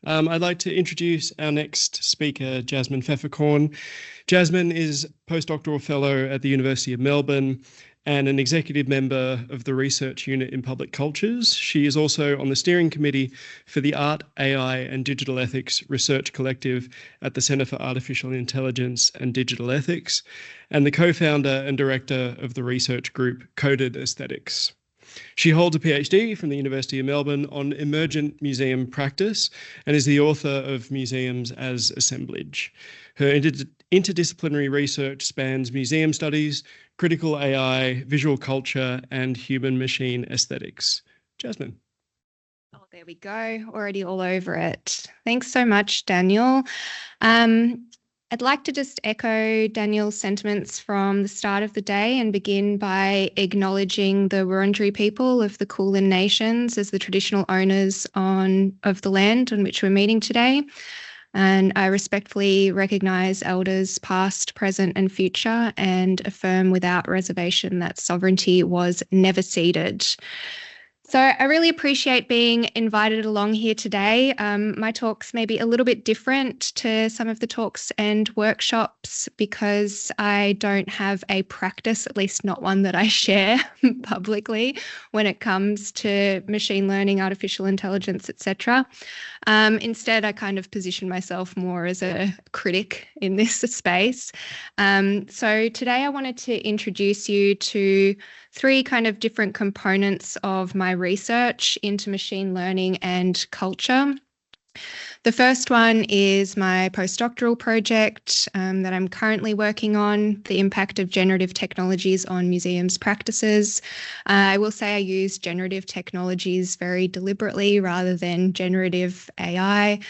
I'd like to introduce our next speaker, Jasmine Pfefferkorn. Jasmine is postdoctoral fellow at the University of Melbourne and an executive member of the Research Unit in Public Cultures. She is also on the steering committee for the Art, AI and Digital Ethics Research Collective at the Centre for Artificial Intelligence and Digital Ethics, and the co-founder and director of the research group Coded Aesthetics. She holds a PhD from the University of Melbourne on emergent museum practice and is the author of Museums as Assemblage. Her interdisciplinary research spans museum studies, critical AI, visual culture, and human-machine aesthetics. Jasmine. Oh, there we go. Already all over it. Thanks so much, Daniel. I'd like to just echo Daniel's sentiments from the start of the day and begin by acknowledging the Wurundjeri people of the Kulin Nations as the traditional owners of the land on which we're meeting today. And I respectfully recognise elders past, present and future and affirm without reservation that sovereignty was never ceded. So I really appreciate being invited along here today. My talks may be a little bit different to some of the talks and workshops because I don't have a practice, at least not one that I share publicly when it comes to machine learning, artificial intelligence, etc. Instead, I kind of position myself more as a critic in this space. So today I wanted to introduce you to three kind of different components of my research into machine learning and culture. The first one is my postdoctoral project that I'm currently working on, the impact of generative technologies on museums' practices. I will say I use generative technologies very deliberately rather than generative AI.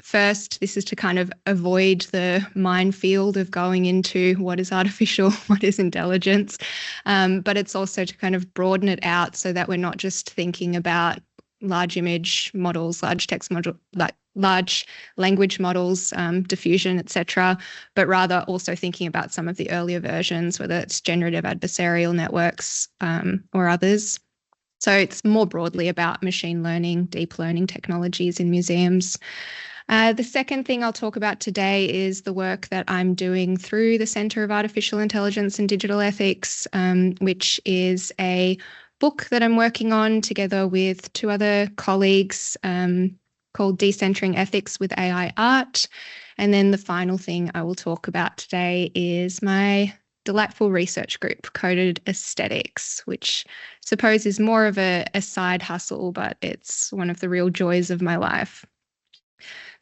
First, this is to kind of avoid the minefield of going into what is artificial, what is intelligence, but it's also to kind of broaden it out so that we're not just thinking about large image models, large text model, like large language models, diffusion, etc., but rather also thinking about some of the earlier versions, whether it's generative adversarial networks or others. So it's more broadly about machine learning, deep learning technologies in museums. The second thing I'll talk about today is the work that I'm doing through the Centre of Artificial Intelligence and Digital Ethics, which is a book that I'm working on together with two other colleagues called Decentering Ethics with AI Art. And then the final thing I will talk about today is my delightful research group, Coded Aesthetics, which I suppose is more of a side hustle, but it's one of the real joys of my life.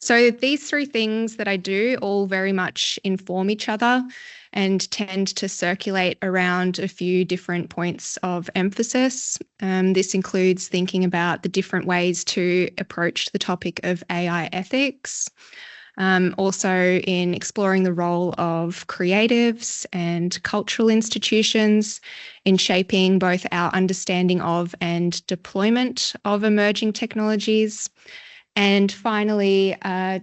So these three things that I do all very much inform each other and tend to circulate around a few different points of emphasis. This includes thinking about the different ways to approach the topic of AI ethics, also in exploring the role of creatives and cultural institutions in shaping both our understanding of and deployment of emerging technologies. And finally,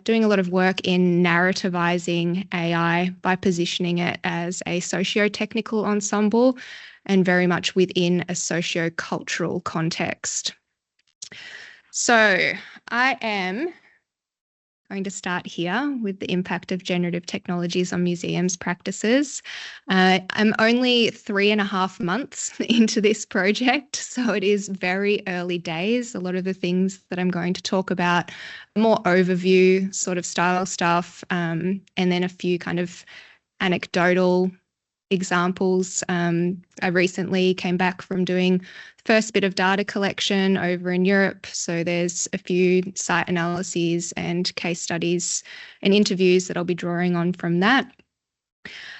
doing a lot of work in narrativizing AI by positioning it as a socio-technical ensemble and very much within a socio-cultural context. So I am going to start here with the impact of generative technologies on museums' practices. I'm only 3.5 months into this project, so it is very early days. A lot of the things that I'm going to talk about are more overview sort of style stuff, and then a few kind of anecdotal examples. I recently came back from doing the first bit of data collection over in Europe. So there's a few site analyses and case studies and interviews that I'll be drawing on from that.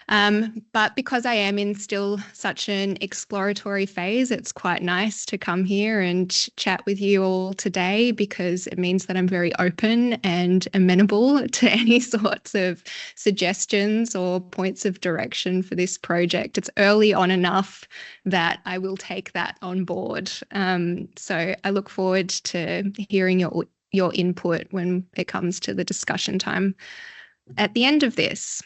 But because I am in still such an exploratory phase, it's quite nice to come here and chat with you all today because it means that I'm very open and amenable to any sorts of suggestions or points of direction for this project. It's early on enough that I will take that on board. So I look forward to hearing your input when it comes to the discussion time at the end of this.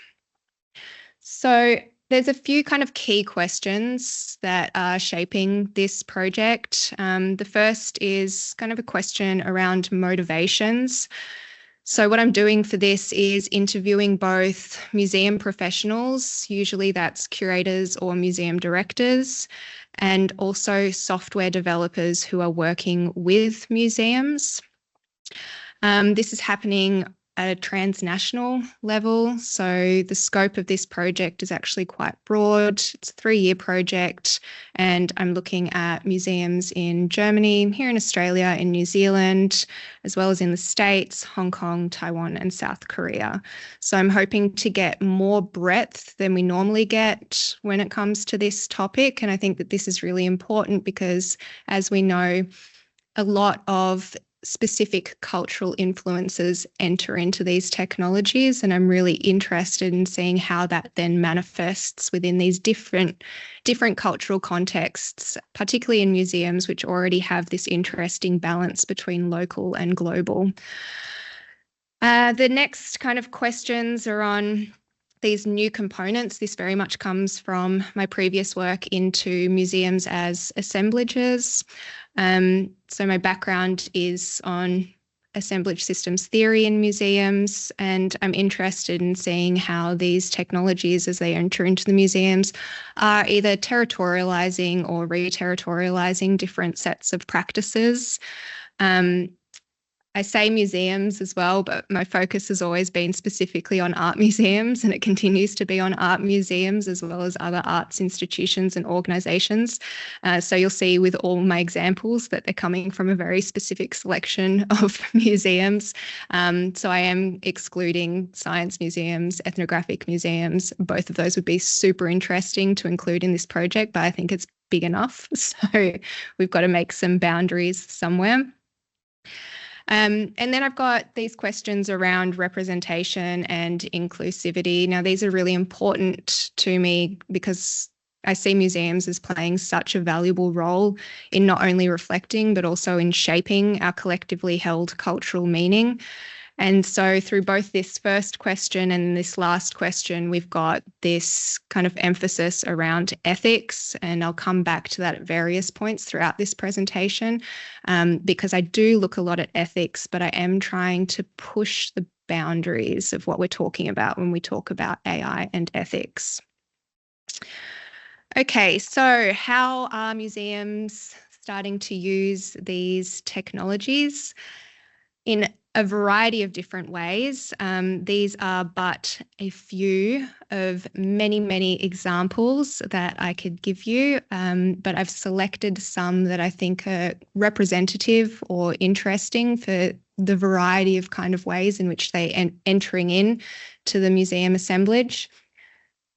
So There's a few kind of key questions that are shaping this project. The first is kind of a question around motivations. So what I'm doing for this is interviewing both museum professionals, usually that's curators or museum directors, and also software developers who are working with museums. This is happening at a transnational level. So the scope of this project is actually quite broad. It's a 3-year project, and I'm looking at museums in Germany, here in Australia, in New Zealand, as well as in the States, Hong Kong, Taiwan, and South Korea. So I'm hoping to get more breadth than we normally get when it comes to this topic. And I think that this is really important because, as we know, a lot of specific cultural influences enter into these technologies, and I'm really interested in seeing how that then manifests within these different cultural contexts, particularly in museums, which already have this interesting balance between local and global. The next kind of questions are on these new components. This very much comes from my previous work into museums as assemblages. So my background is on assemblage systems theory in museums, and I'm interested in seeing how these technologies, as they enter into the museums, are either territorializing or re-territorializing different sets of practices. I say museums as well, but my focus has always been specifically on art museums, and it continues to be on art museums as well as other arts institutions and organisations. So you'll see with all my examples that they're coming from a very specific selection of museums. So I am excluding science museums, ethnographic museums. Both of those would be super interesting to include in this project, but I think it's big enough. So we've got to make some boundaries somewhere. And then I've got these questions around representation and inclusivity. Now, these are really important to me because I see museums as playing such a valuable role in not only reflecting, but also in shaping our collectively held cultural meaning. And so through both this first question and this last question, we've got this kind of emphasis around ethics, and I'll come back to that at various points throughout this presentation, because I do look a lot at ethics, but I am trying to push the boundaries of what we're talking about when we talk about AI and ethics. Okay, so how are museums starting to use these technologies? In a variety of different ways. These are but a few of many, many examples that I could give you, but I've selected some that I think are representative or interesting for the variety of kind of ways in which they entering in to the museum assemblage.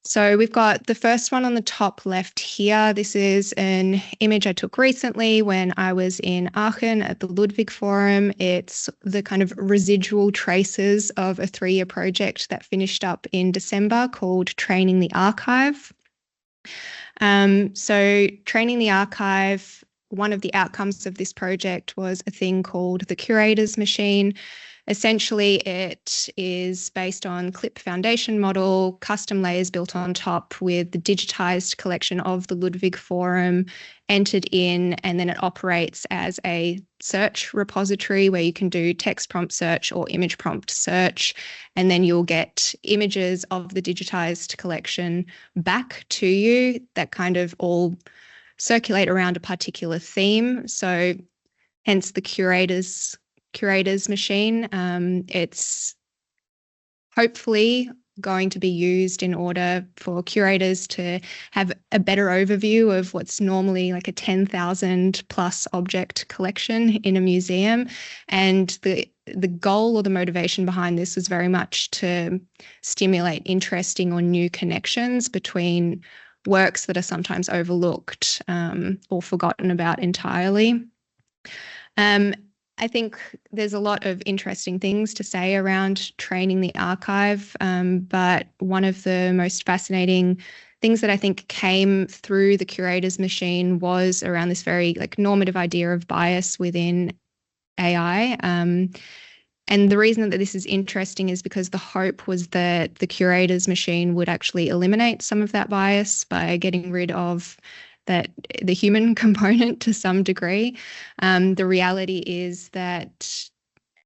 So we've got the first one on the top left here. This is an image I took recently when I was in Aachen at the Ludwig Forum. It's the kind of residual traces of a 3-year project that finished up in December called Training the Archive. So Training the Archive, one of the outcomes of this project was a thing called the Curator's Machine. Essentially, it is based on clip foundation model, custom layers built on top with the digitized collection of the Ludwig Forum entered in, and then it operates as a search repository where you can do text prompt search or image prompt search, and then you'll get images of the digitized collection back to you that kind of all circulate around a particular theme. So hence the curator's machine. It's hopefully going to be used in order for curators to have a better overview of what's normally like a 10,000 plus object collection in a museum. And the goal or the motivation behind this was very much to stimulate interesting or new connections between works that are sometimes overlooked or forgotten about entirely. I think there's a lot of interesting things to say around training the archive, but one of the most fascinating things that I think came through the curator's machine was around this very like normative idea of bias within AI. And the reason that this is interesting is because the hope was that the curator's machine would actually eliminate some of that bias by getting rid of the human component to some degree. The reality is that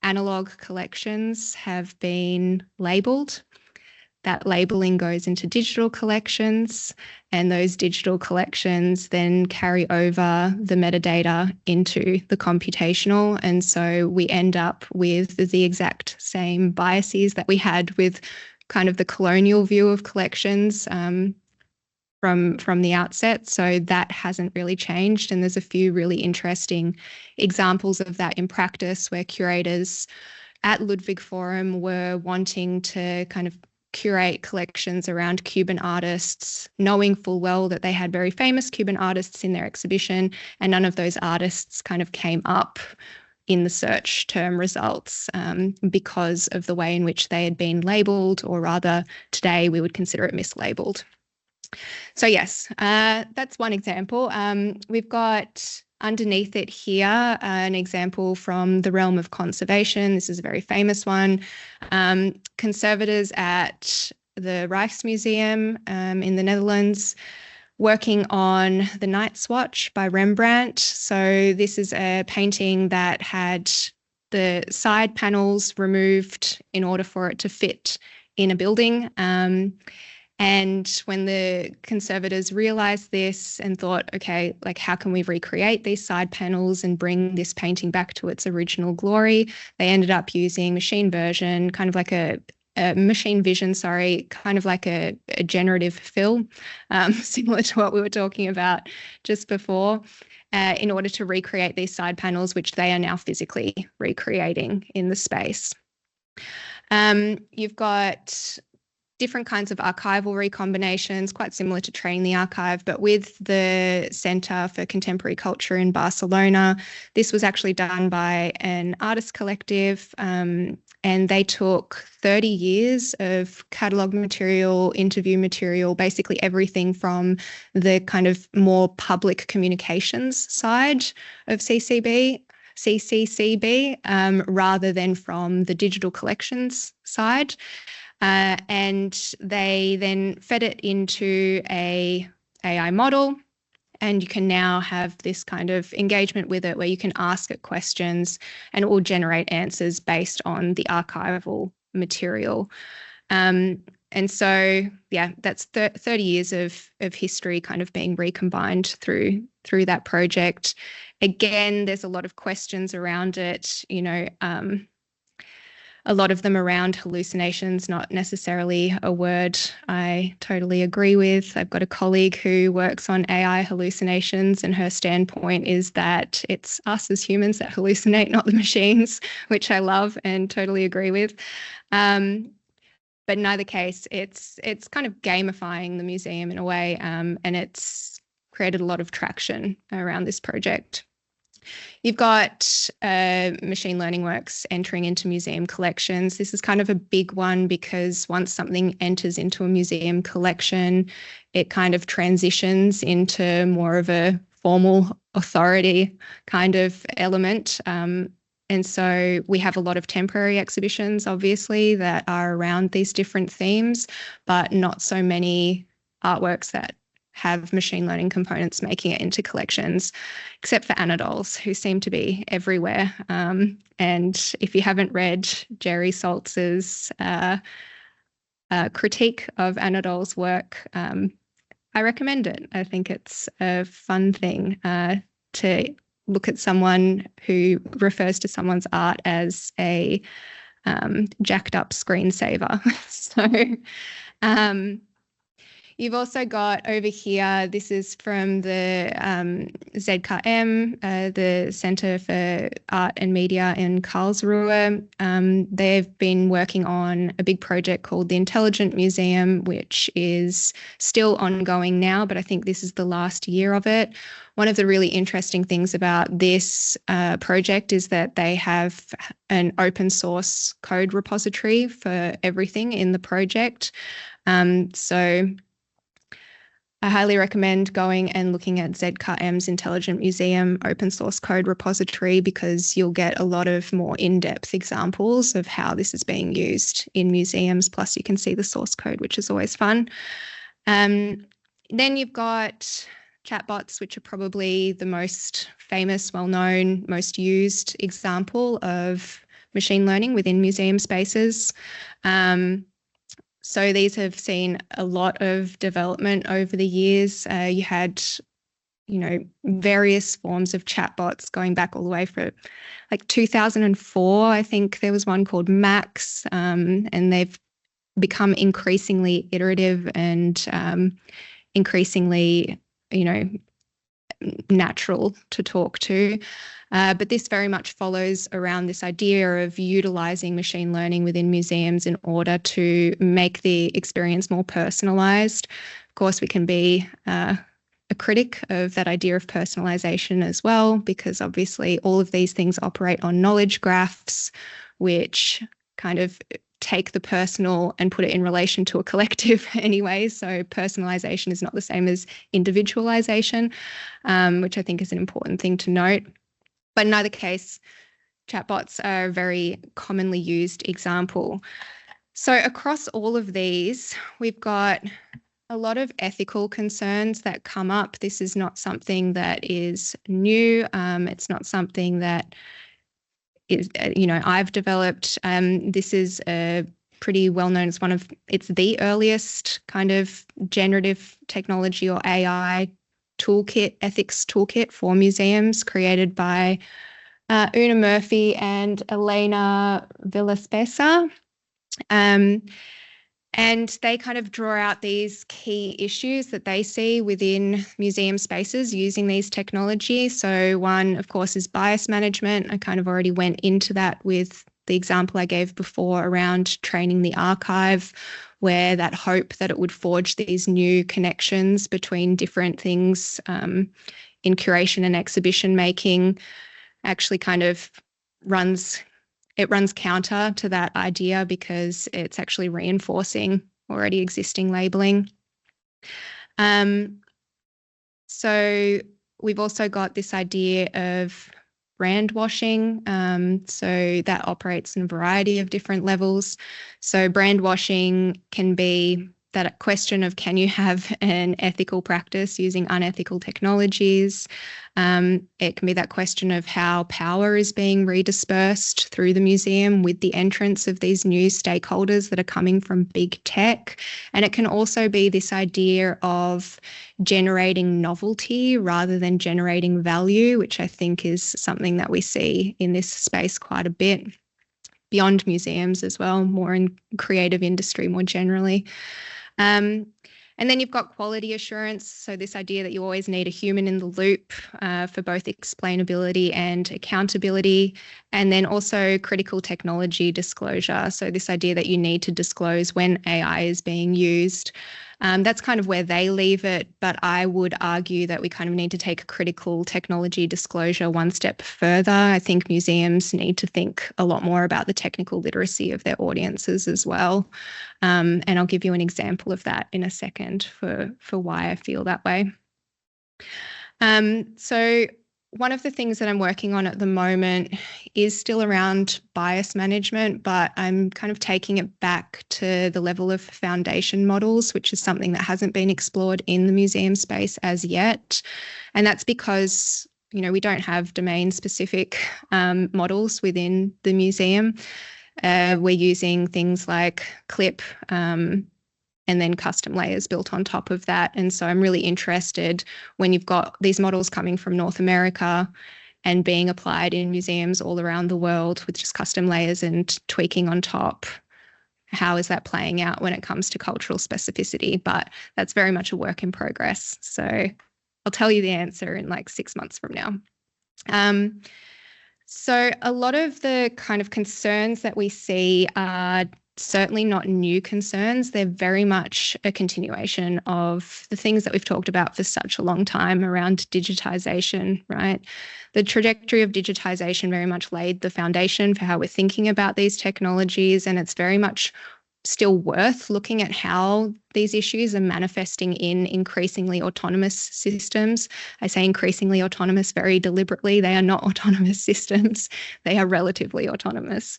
analog collections have been labelled. That labelling goes into digital collections, and those digital collections then carry over the metadata into the computational. And so we end up with the exact same biases that we had with kind of the colonial view of collections from the outset. So that hasn't really changed. And there's a few really interesting examples of that in practice where curators at Ludwig Forum were wanting to kind of curate collections around Cuban artists, knowing full well that they had very famous Cuban artists in their exhibition, and none of those artists kind of came up in the search term results because of the way in which they had been labelled, or rather today we would consider it mislabelled. So yes, that's one example. We've got underneath it here an example from the realm of conservation. This is a very famous one. Conservators at the Rijksmuseum in the Netherlands working on The Night's Watch by Rembrandt. So this is a painting that had the side panels removed in order for it to fit in a building. And when the conservators realized this and thought, okay, like how can we recreate these side panels and bring this painting back to its original glory, they ended up using machine vision, kind of like a machine vision, kind of like a generative fill, similar to what we were talking about just before, in order to recreate these side panels, which they are now physically recreating in the space. You've got different kinds of archival recombinations, quite similar to Train the Archive, but with the Centre for Contemporary Culture in Barcelona. This was actually done by an artist collective, and they took 30 years of catalogue material, interview material, basically everything from the kind of more public communications side of CCCB, rather than from the digital collections side. And they then fed it into a AI model, and you can now have this kind of engagement with it where you can ask it questions and it will generate answers based on the archival material. And so, yeah, that's 30 years of history kind of being recombined through that project. Again, there's a lot of questions around it, a lot of them around hallucinations, not necessarily a word I totally agree with. I've got a colleague who works on AI hallucinations, and her standpoint is that it's us as humans that hallucinate, not the machines, which I love and totally agree with. But in either case, it's kind of gamifying the museum in a way, and it's created a lot of traction around this project. You've got machine learning works entering into museum collections. This is kind of a big one because once something enters into a museum collection, it kind of transitions into more of a formal authority kind of element. And so we have a lot of temporary exhibitions, obviously, that are around these different themes, but not so many artworks that have machine learning components making it into collections, except for Anadols, who seem to be everywhere. And if you haven't read Jerry Saltz's critique of Anadol's work, I recommend it. I think it's a fun thing to look at someone who refers to someone's art as a jacked up screensaver. So you've also got over here, this is from the ZKM, the Centre for Art and Media in Karlsruhe. They've been working on a big project called the Intelligent Museum, which is still ongoing now, but I think this is the last year of it. One of the really interesting things about this project is that they have an open source code repository for everything in the project. I highly recommend going and looking at ZKM's Intelligent Museum open source code repository, because you'll get a lot of more in-depth examples of how this is being used in museums. Plus, you can see the source code, which is always fun. Then you've got chatbots, which are probably the most famous, well-known, most used example of machine learning within museum spaces. So these have seen a lot of development over the years. You had, various forms of chatbots going back all the way for like 2004. I think there was one called Max, and they've become increasingly iterative and increasingly, natural to talk to. But this very much follows around this idea of utilizing machine learning within museums in order to make the experience more personalized. Of course, we can be a critic of that idea of personalization as well, because obviously all of these things operate on knowledge graphs, which kind of take the personal and put it in relation to a collective anyway. So personalization is not the same as individualization, which I think is an important thing to note. But in either case, chatbots are a very commonly used example. So across all of these, we've got a lot of ethical concerns that come up. This is not something that is new. It's not something that is, I've developed. This is a pretty well known. It's the earliest kind of generative technology or AI toolkit, ethics toolkit for museums, created by Una Murphy and Elena Villaspesa. And they kind of draw out these key issues that they see within museum spaces using these technologies. So one, of course, is bias management. I kind of already went into that with the example I gave before around training the archive, where that hope that it would forge these new connections between different things in curation and exhibition making actually kind of runs counter to that idea, because it's actually reinforcing already existing labeling. So we've also got this idea of brand washing. So that operates in a variety of different levels. So brand washing can be that question of, can you have an ethical practice using unethical technologies? It can be that question of how power is being redispersed through the museum with the entrance of these new stakeholders that are coming from big tech. And it can also be this idea of generating novelty rather than generating value, which I think is something that we see in this space quite a bit, beyond museums as well, more in creative industry more generally. And then you've got quality assurance. So this idea that you always need a human in the loop for both explainability and accountability. And then also critical technology disclosure. So this idea that you need to disclose when AI is being used. That's kind of where they leave it. But I would argue that we kind of need to take critical technology disclosure one step further. I think museums need to think a lot more about the technical literacy of their audiences as well. And I'll give you an example of that in a second for why I feel that way. So one of the things that I'm working on at the moment is still around bias management, but I'm kind of taking it back to the level of foundation models, which is something that hasn't been explored in the museum space as yet. And that's because, we don't have domain-specific models within the museum. We're using things like CLIP and then custom layers built on top of that. And so I'm really interested when you've got these models coming from North America and being applied in museums all around the world with just custom layers and tweaking on top. How is that playing out when it comes to cultural specificity? But that's very much a work in progress. So I'll tell you the answer in like 6 months from now. So a lot of the kind of concerns that we see are certainly not new concerns. They're very much a continuation of the things that we've talked about for such a long time around digitization, right? The trajectory of digitization very much laid the foundation for how we're thinking about these technologies, and it's very much still worth looking at how these issues are manifesting in increasingly autonomous systems. I say increasingly autonomous very deliberately. They are not autonomous systems. They are relatively autonomous.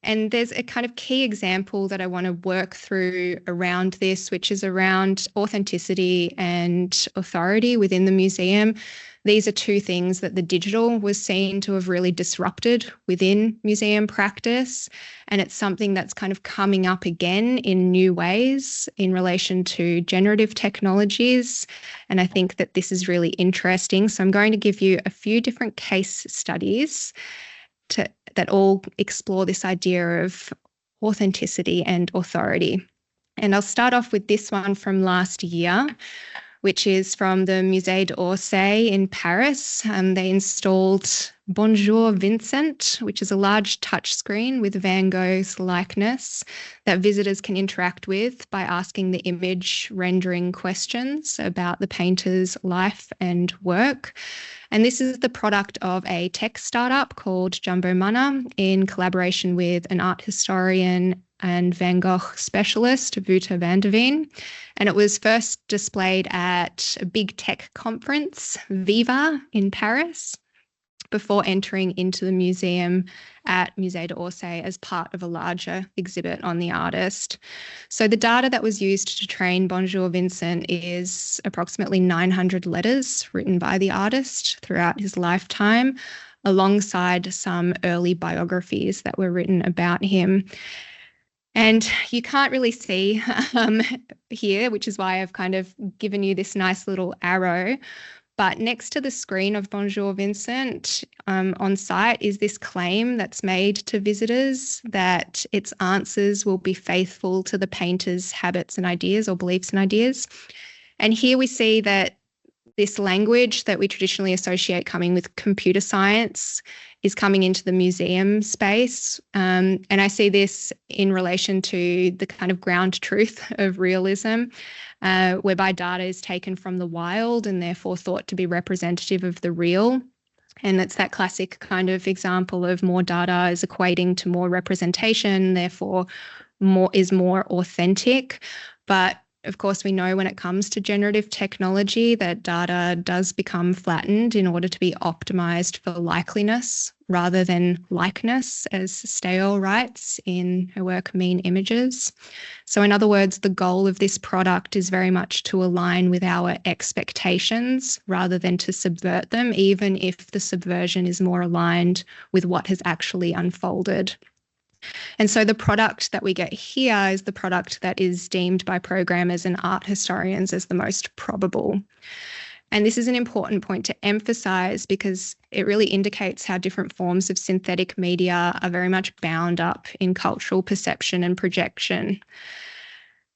And there's a kind of key example that I want to work through around this, which is around authenticity and authority within the museum. These are two things that the digital was seen to have really disrupted within museum practice. And it's something that's kind of coming up again in new ways in relation to generative technologies. And I think that this is really interesting. So I'm going to give you a few different case studies that all explore this idea of authenticity and authority. And I'll start off with this one from last year, which is from the Musée d'Orsay in Paris. They installed Bonjour Vincent, which is a large touchscreen with Van Gogh's likeness that visitors can interact with by asking the image rendering questions about the painter's life and work. And this is the product of a tech startup called Jumbo Mana in collaboration with an art historian and Van Gogh specialist, Wouter van der Veen. And it was first displayed at a big tech conference, Viva, in Paris, before entering into the museum at Musée d'Orsay as part of a larger exhibit on the artist. So the data that was used to train Bonjour Vincent is approximately 900 letters written by the artist throughout his lifetime, alongside some early biographies that were written about him. And you can't really see here, which is why I've kind of given you this nice little arrow. But next to the screen of Bonjour Vincent on site is this claim that's made to visitors that its answers will be faithful to the painter's habits and ideas, or beliefs and ideas. And here we see that this language that we traditionally associate coming with computer science is coming into the museum space. And I see this in relation to the kind of ground truth of realism, whereby data is taken from the wild and therefore thought to be representative of the real. And it's that classic kind of example of more data is equating to more representation, therefore more is more authentic. But of course, we know when it comes to generative technology that data does become flattened in order to be optimized for likeliness rather than likeness, as Steyl writes in her work Mean Images. So in other words, the goal of this product is very much to align with our expectations rather than to subvert them, even if the subversion is more aligned with what has actually unfolded. And so the product that we get here is the product that is deemed by programmers and art historians as the most probable. And this is an important point to emphasize because it really indicates how different forms of synthetic media are very much bound up in cultural perception and projection.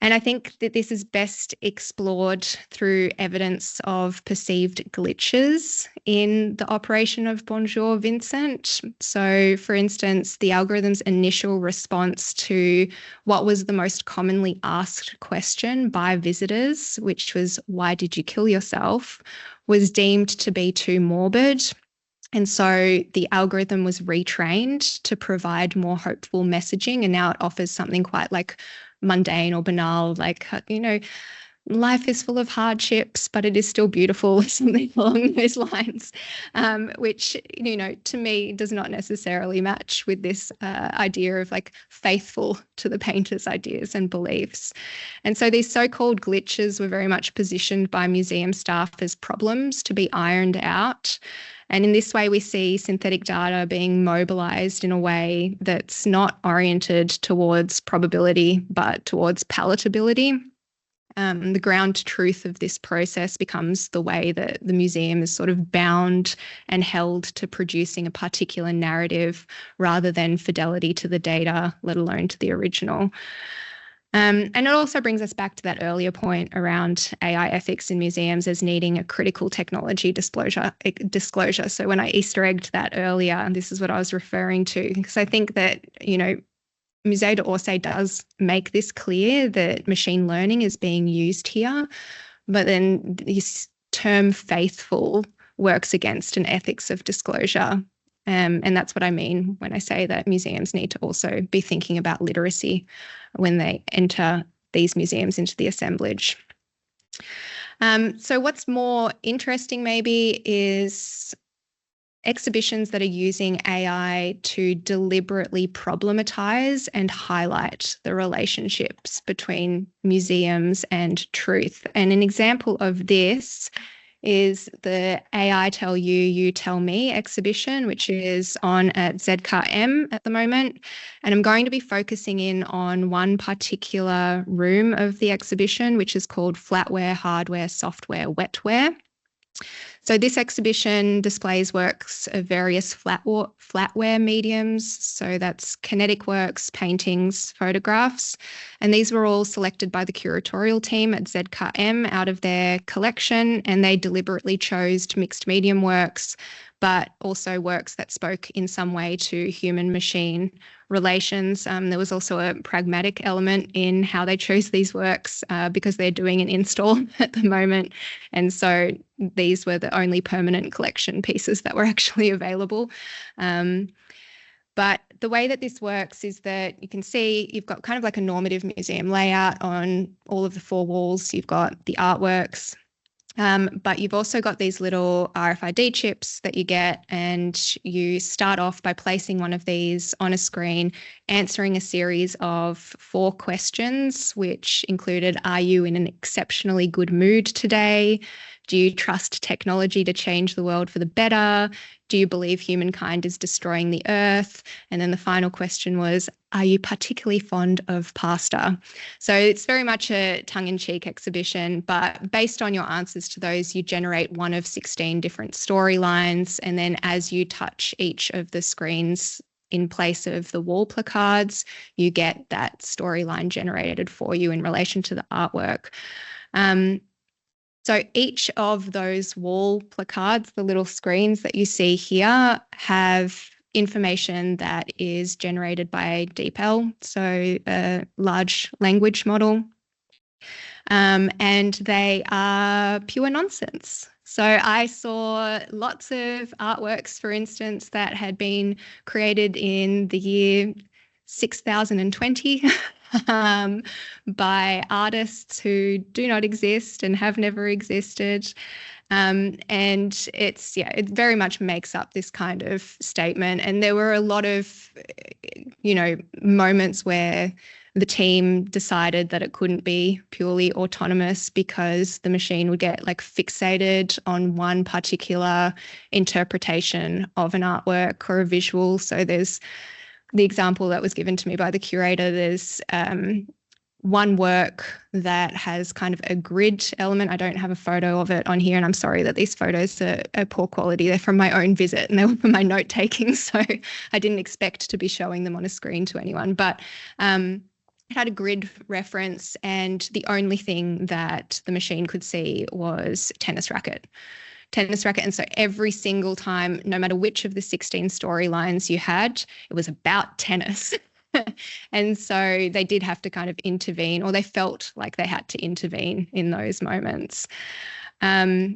And I think that this is best explored through evidence of perceived glitches in the operation of Bonjour Vincent. So, for instance, the algorithm's initial response to what was the most commonly asked question by visitors, which was, "Why did you kill yourself?" was deemed to be too morbid. And so the algorithm was retrained to provide more hopeful messaging. And now it offers something quite like mundane or banal, like, life is full of hardships, but it is still beautiful, something along those lines, which, to me does not necessarily match with this idea of like faithful to the painter's ideas and beliefs. And so these so-called glitches were very much positioned by museum staff as problems to be ironed out. And in this way, we see synthetic data being mobilized in a way that's not oriented towards probability, but towards palatability. The ground truth of this process becomes the way that the museum is sort of bound and held to producing a particular narrative rather than fidelity to the data, let alone to the original. And it also brings us back to that earlier point around AI ethics in museums as needing a critical technology disclosure. So when I Easter egged that earlier, and this is what I was referring to, because I think that, Musée d'Orsay does make this clear that machine learning is being used here, but then this term faithful works against an ethics of disclosure And that's what I mean when I say that museums need to also be thinking about literacy when they enter these museums into the assemblage. So what's more interesting maybe is exhibitions that are using AI to deliberately problematize and highlight the relationships between museums and truth. And an example of this is the AI Tell You, You Tell Me exhibition, which is on at ZKM at the moment. And I'm going to be focusing in on one particular room of the exhibition, which is called Flatware, Hardware, Software, Wetware. So this exhibition displays works of various flatware mediums. So that's kinetic works, paintings, photographs. And these were all selected by the curatorial team at ZKM out of their collection. And they deliberately chose mixed medium works, but also works that spoke in some way to human-machine relations. There was also a pragmatic element in how they chose these works because they're doing an install at the moment. And so these were the only permanent collection pieces that were actually available. But the way that this works is that you can see you've got kind of like a normative museum layout on all of the four walls. You've got the artworks, but you've also got these little RFID chips that you get, and you start off by placing one of these on a screen, answering a series of 4 questions, which included, are you in an exceptionally good mood today? Do you trust technology to change the world for the better? Do you believe humankind is destroying the earth? And then the final question was, are you particularly fond of pasta? So it's very much a tongue-in-cheek exhibition, but based on your answers to those, you generate one of 16 different storylines. And then as you touch each of the screens in place of the wall placards, you get that storyline generated for you in relation to the artwork. So each of those wall placards, the little screens that you see here, have information that is generated by DeepL, so a large language model, and they are pure nonsense. So I saw lots of artworks, for instance, that had been created in the year 6020 by artists who do not exist and have never existed. And it very much makes up this kind of statement. And there were a lot of, moments where the team decided that it couldn't be purely autonomous because the machine would get fixated on one particular interpretation of an artwork or a visual. So there's the example that was given to me by the curator. There's one work that has kind of a grid element. I don't have a photo of it on here, and I'm sorry that these photos are poor quality. They're from my own visit and they were from my note taking, so I didn't expect to be showing them on a screen to anyone. But it had a grid reference, and the only thing that the machine could see was tennis racket. And so every single time, no matter which of the 16 storylines you had, it was about tennis. And so they did have to kind of intervene, or they felt like they had to intervene in those moments. So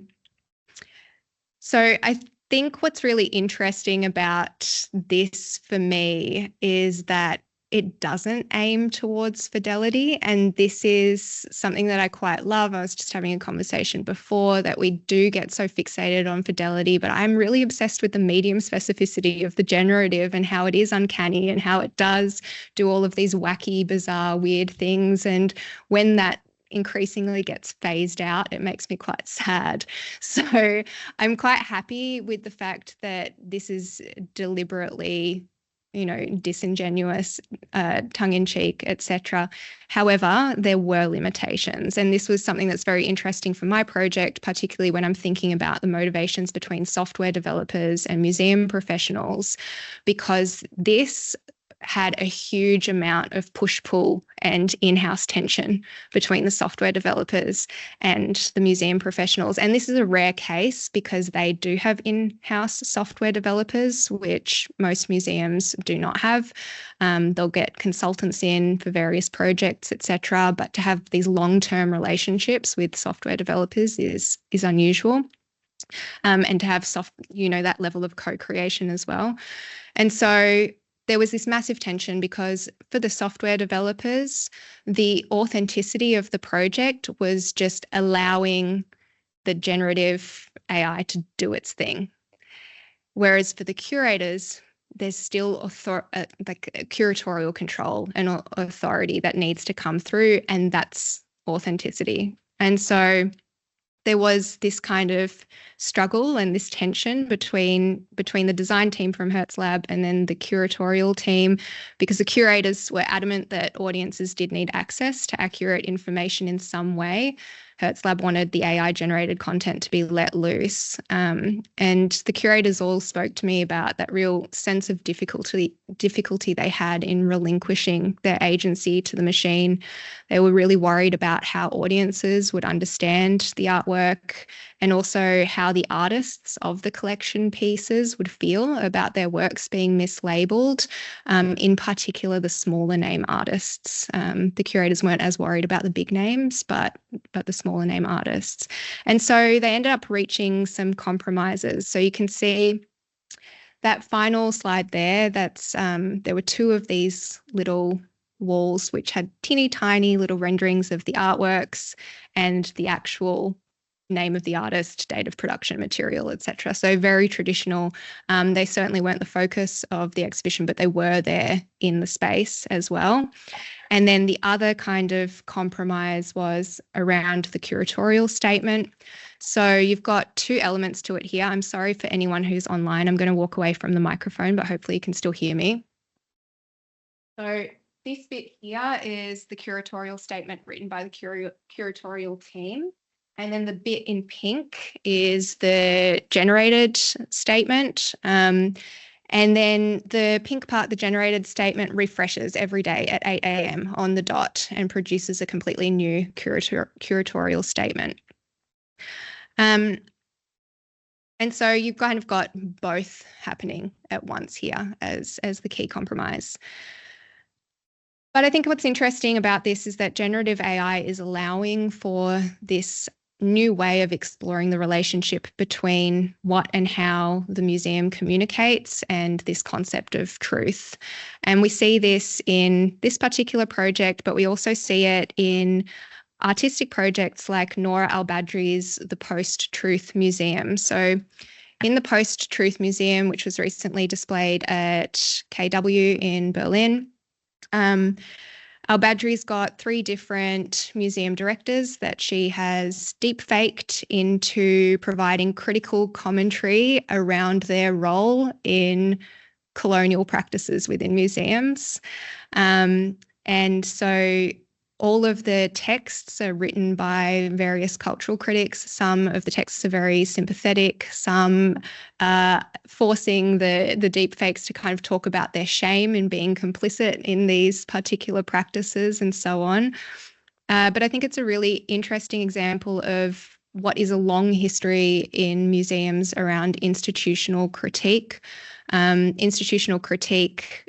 I think what's really interesting about this for me is that it doesn't aim towards fidelity. And this is something that I quite love. I was just having a conversation before that we do get so fixated on fidelity, but I'm really obsessed with the medium specificity of the generative and how it is uncanny and how it does do all of these wacky, bizarre, weird things. And when that increasingly gets phased out, it makes me quite sad. So I'm quite happy with the fact that this is deliberately disingenuous, tongue-in-cheek, etc. However, there were limitations. And this was something that's very interesting for my project, particularly when I'm thinking about the motivations between software developers and museum professionals, because this had a huge amount of push-pull and in-house tension between the software developers and the museum professionals. And this is a rare case because they do have in-house software developers, which most museums do not have. They'll get consultants in for various projects, etc. But to have these long-term relationships with software developers is unusual. and to have that level of co-creation as well. And so there was this massive tension because for the software developers, the authenticity of the project was just allowing the generative AI to do its thing. Whereas for the curators, there's still curatorial control and authority that needs to come through, and that's authenticity. And so there was this kind of struggle and this tension between the design team from Hertz Lab and then the curatorial team, because the curators were adamant that audiences did need access to accurate information in some way. Hertz Lab wanted the AI-generated content to be let loose. And the curators all spoke to me about that real sense of difficulty they had in relinquishing their agency to the machine. They were really worried about how audiences would understand the artwork, and also how the artists of the collection pieces would feel about their works being mislabeled, in particular the smaller name artists. The curators weren't as worried about the big names, but the smaller name artists. And so they ended up reaching some compromises. So you can see that final slide there, there were two of these little walls which had teeny tiny little renderings of the artworks and the actual name of the artist, date of production, material, etc. So very traditional. They certainly weren't the focus of the exhibition, but they were there in the space as well. And then the other kind of compromise was around the curatorial statement. So you've got two elements to it here. I'm sorry for anyone who's online. I'm going to walk away from the microphone, but hopefully you can still hear me. So this bit here is the curatorial statement written by the curatorial team. And then the bit in pink is the generated statement. And then the pink part, the generated statement, refreshes every day at 8 a.m. on the dot and produces a completely new curatorial statement. And so you've kind of got both happening at once here as the key compromise. But I think what's interesting about this is that generative AI is allowing for this new way of exploring the relationship between what and how the museum communicates and this concept of truth. And we see this in this particular project, but we also see it in artistic projects like Noura Al-Badri's The Post-Truth Museum. So in the Post-Truth Museum, which was recently displayed at KW in Berlin, Al-Badri's got 3 different museum directors that she has deep-faked into providing critical commentary around their role in colonial practices within museums. And so all of the texts are written by various cultural critics. Some of the texts are very sympathetic, some forcing the deepfakes to kind of talk about their shame in being complicit in these particular practices and so on. But I think it's a really interesting example of what is a long history in museums around institutional critique. Institutional critique,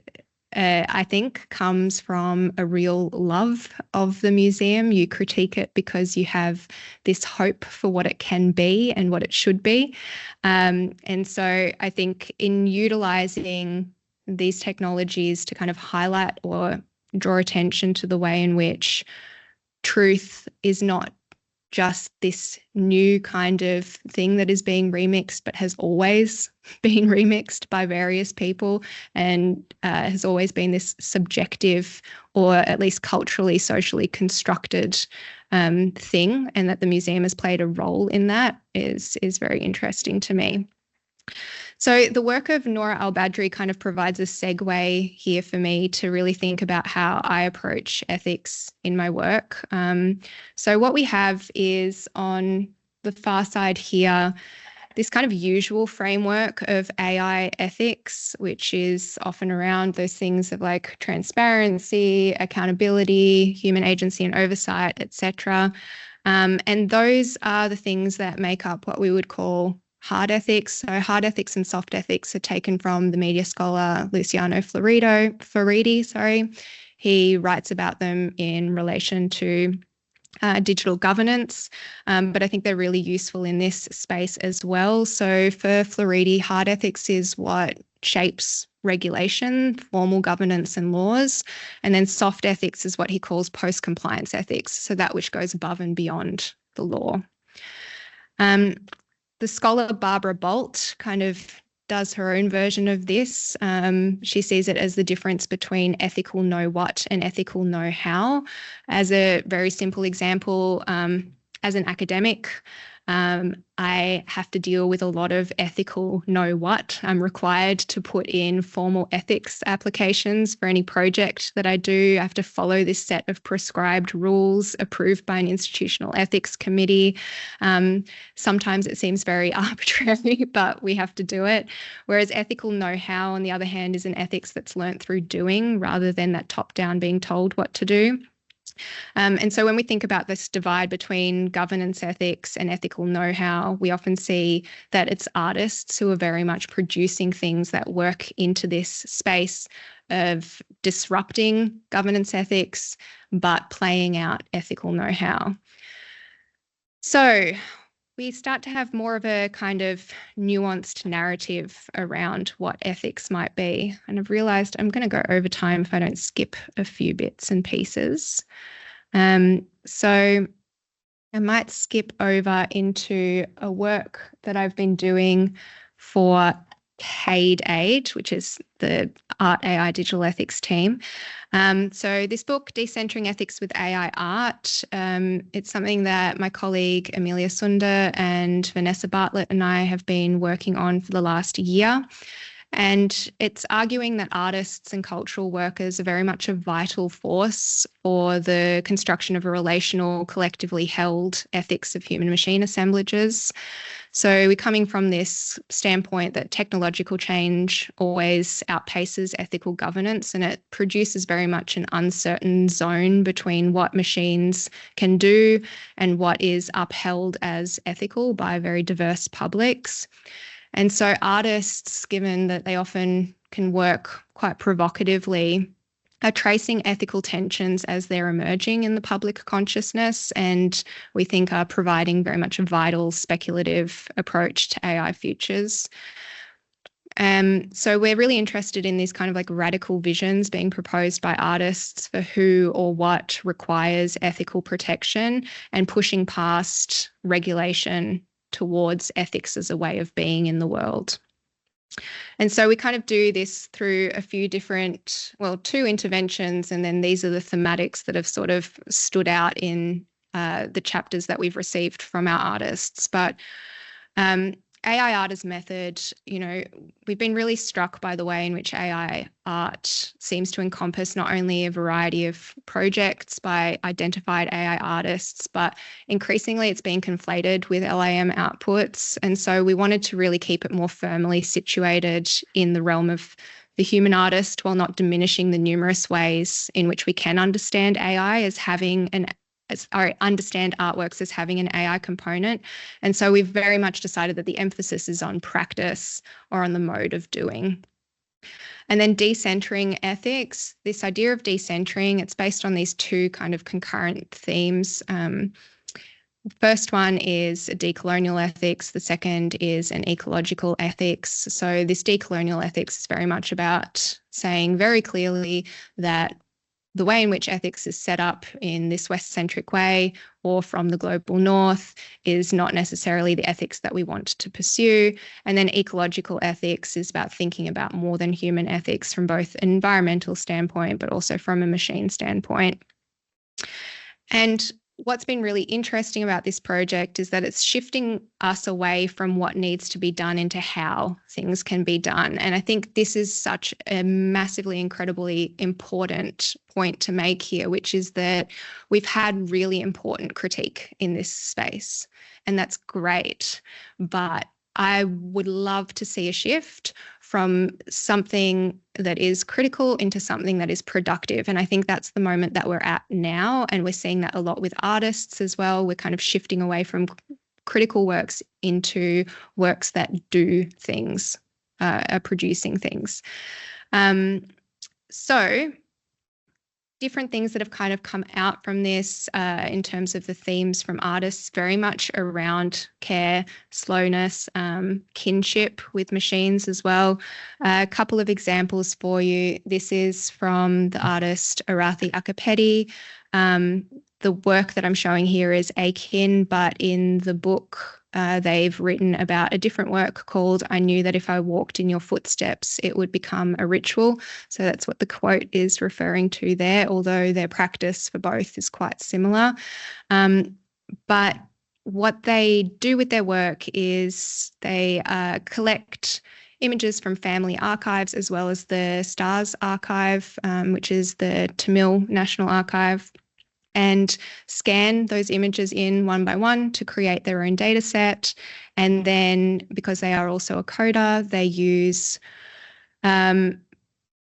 I think, comes from a real love of the museum. You critique it because you have this hope for what it can be and what it should be. And so I think in utilising these technologies to kind of highlight or draw attention to the way in which truth is not just this new kind of thing that is being remixed, but has always been remixed by various people and has always been this subjective or at least culturally, socially constructed thing, and that the museum has played a role in that is very interesting to me. So the work of Noura Al-Badri kind of provides a segue here for me to really think about how I approach ethics in my work. So what we have is on the far side here, this kind of usual framework of AI ethics, which is often around those things of like transparency, accountability, human agency and oversight, etc. And those are the things that make up what we would call hard ethics. So hard ethics and soft ethics are taken from the media scholar Luciano Floridi. He writes about them in relation to digital governance, but I think they're really useful in this space as well. So for Floridi, hard ethics is what shapes regulation, formal governance and laws, and then soft ethics is what he calls post-compliance ethics, so that which goes above and beyond the law. The scholar Barbara Bolt kind of does her own version of this. She sees it as the difference between ethical know what and ethical know how. As a very simple example, as an academic, I have to deal with a lot of ethical know what. I'm required to put in formal ethics applications for any project that I do. I have to follow this set of prescribed rules approved by an institutional ethics committee. Sometimes it seems very arbitrary, but we have to do it. Whereas ethical know how, on the other hand, is an ethics that's learnt through doing rather than that top down being told what to do. And so when we think about this divide between governance ethics and ethical know-how, we often see that it's artists who are very much producing things that work into this space of disrupting governance ethics, but playing out ethical know-how. So we start to have more of a kind of nuanced narrative around what ethics might be. And I've realized I'm going to go over time if I don't skip a few bits and pieces. So I might skip over into a work that I've been doing for CADE, which is the Art AI Digital Ethics team. So this book, Decentering Ethics with AI Art, it's something that my colleague Amelia Sunder and Vanessa Bartlett and I have been working on for the last year. And it's arguing that artists and cultural workers are very much a vital force for the construction of a relational, collectively held ethics of human-machine assemblages. So we're coming from this standpoint that technological change always outpaces ethical governance, and it produces very much an uncertain zone between what machines can do and what is upheld as ethical by very diverse publics. And so artists, given that they often can work quite provocatively, are tracing ethical tensions as they're emerging in the public consciousness, and we think are providing very much a vital speculative approach to AI futures. So we're really interested in these kind of like radical visions being proposed by artists for who or what requires ethical protection, and pushing past regulation towards ethics as a way of being in the world. And so we kind of do this through a few different, well, 2 interventions, and then these are the thematics that have sort of stood out in the chapters that we've received from our artists. But AI art as method, you know, we've been really struck by the way in which AI art seems to encompass not only a variety of projects by identified AI artists, but increasingly it's being conflated with LAM outputs. And so we wanted to really keep it more firmly situated in the realm of the human artist, while not diminishing the numerous ways in which we can understand AI as having understand artworks as having an AI component. And so we've very much decided that the emphasis is on practice or on the mode of doing. And then decentering ethics, this idea of decentering, it's based on these 2 kind of concurrent themes. The first one is decolonial ethics. The second is an ecological ethics. So this decolonial ethics is very much about saying very clearly that the way in which ethics is set up in this West-centric way or from the global north is not necessarily the ethics that we want to pursue. And then ecological ethics is about thinking about more than human ethics from both an environmental standpoint, but also from a machine standpoint. And what's been really interesting about this project is that it's shifting us away from what needs to be done into how things can be done. And I think this is such a massively, incredibly important point to make here, which is that we've had really important critique in this space, and that's great. But I would love to see a shift from something that is critical into something that is productive. And I think that's the moment that we're at now. And we're seeing that a lot with artists as well. We're kind of shifting away from critical works into works that do things, are producing things. So different things that have kind of come out from this in terms of the themes from artists, very much around care, slowness, kinship with machines as well. A couple of examples for you. This is from the artist Arathi Akapeti. The work that I'm showing here is akin, but in the book, they've written about a different work called I Knew That If I Walked in Your Footsteps, It Would Become a Ritual. So that's what the quote is referring to there, although their practice for both is quite similar. But what they do with their work is they collect images from family archives as well as the STARS archive, which is the Tamil National Archive, and scan those images in one by one to create their own data set. And then, because they are also a coder, they use generative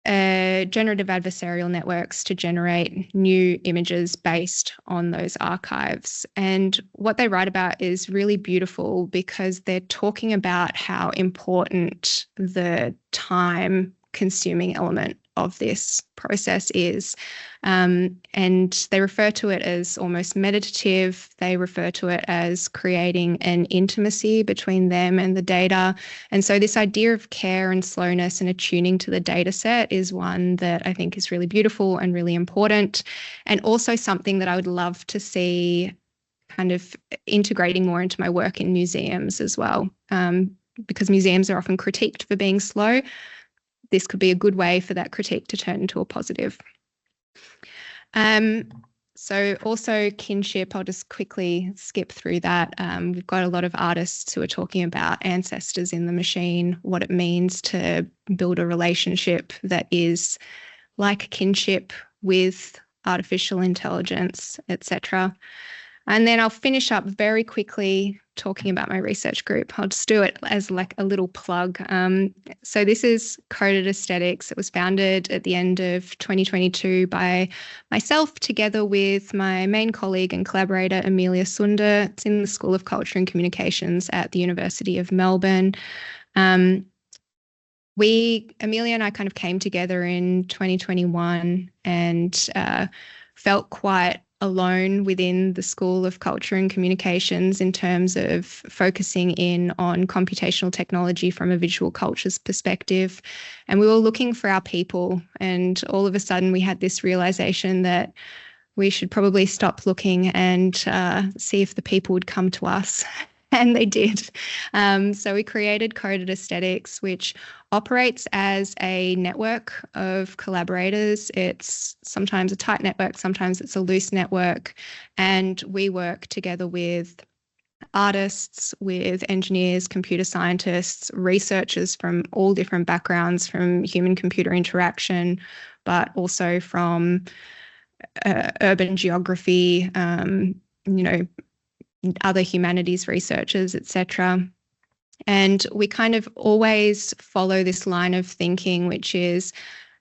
adversarial networks to generate new images based on those archives. And what they write about is really beautiful because they're talking about how important the time-consuming element of this process is. And they refer to it as almost meditative. They refer to it as creating an intimacy between them and the data. And so this idea of care and slowness and attuning to the data set is one that I think is really beautiful and really important, and also something that I would love to see kind of integrating more into my work in museums as well, because museums are often critiqued for being slow. This could be a good way for that critique to turn into a positive. So also kinship, I'll just quickly skip through that. We've got a lot of artists who are talking about ancestors in the machine, what it means to build a relationship that is like kinship with artificial intelligence, etc. And then I'll finish up very quickly talking about my research group. I'll just do it as like a little plug. So this is Coded Aesthetics. It was founded at the end of 2022 by myself together with my main colleague and collaborator, Amelia Sunder. It's in the School of Culture and Communications at the University of Melbourne. Amelia and I kind of came together in 2021 and felt quite alone within the School of Culture and Communications in terms of focusing in on computational technology from a visual cultures perspective. And we were looking for our people, and all of a sudden we had this realization that we should probably stop looking and see if the people would come to us. And they did. So we created Coded Aesthetics, which operates as a network of collaborators. It's sometimes a tight network, sometimes it's a loose network. And we work together with artists, with engineers, computer scientists, researchers from all different backgrounds, from human-computer interaction, but also from urban geography, other humanities researchers, etc. And we kind of always follow this line of thinking, which is,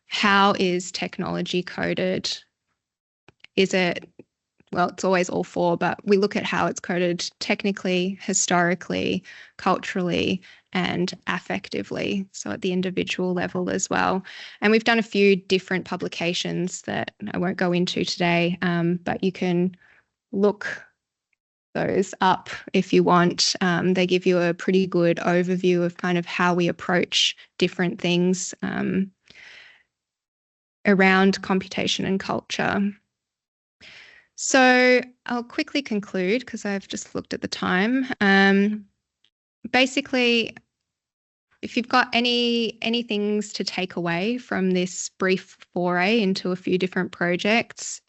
how is technology coded? Is it, well, it's always all four, but we look at how it's coded technically, historically, culturally, and affectively, so at the individual level as well. And we've done a few different publications that I won't go into today, but you can look those up if you want. They give you a pretty good overview of kind of how we approach different things around computation and culture. So I'll quickly conclude because I've just looked at the time. Basically, if you've got any things to take away from this brief foray into a few different projects,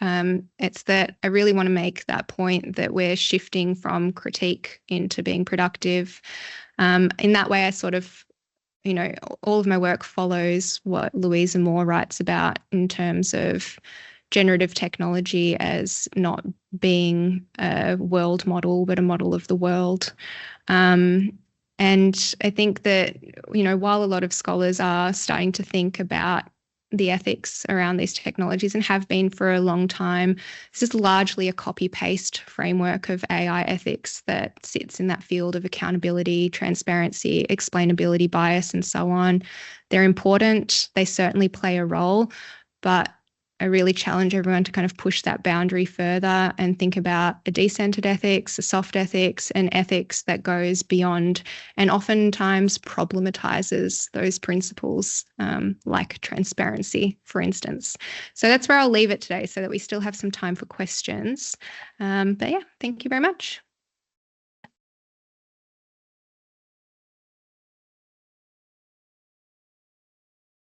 it's that I really want to make that point that we're shifting from critique into being productive. In that way, I sort of, all of my work follows what Louisa Moore writes about in terms of generative technology as not being a world model, but a model of the world. And I think that, while a lot of scholars are starting to think about the ethics around these technologies and have been for a long time, this is largely a copy-paste framework of AI ethics that sits in that field of accountability, transparency, explainability, bias, and so on. They're important. They certainly play a role, but I really challenge everyone to kind of push that boundary further and think about a decentered ethics, a soft ethics, an ethics that goes beyond and oftentimes problematizes those principles, like transparency, for instance. So that's where I'll leave it today so that we still have some time for questions. But yeah, thank you very much.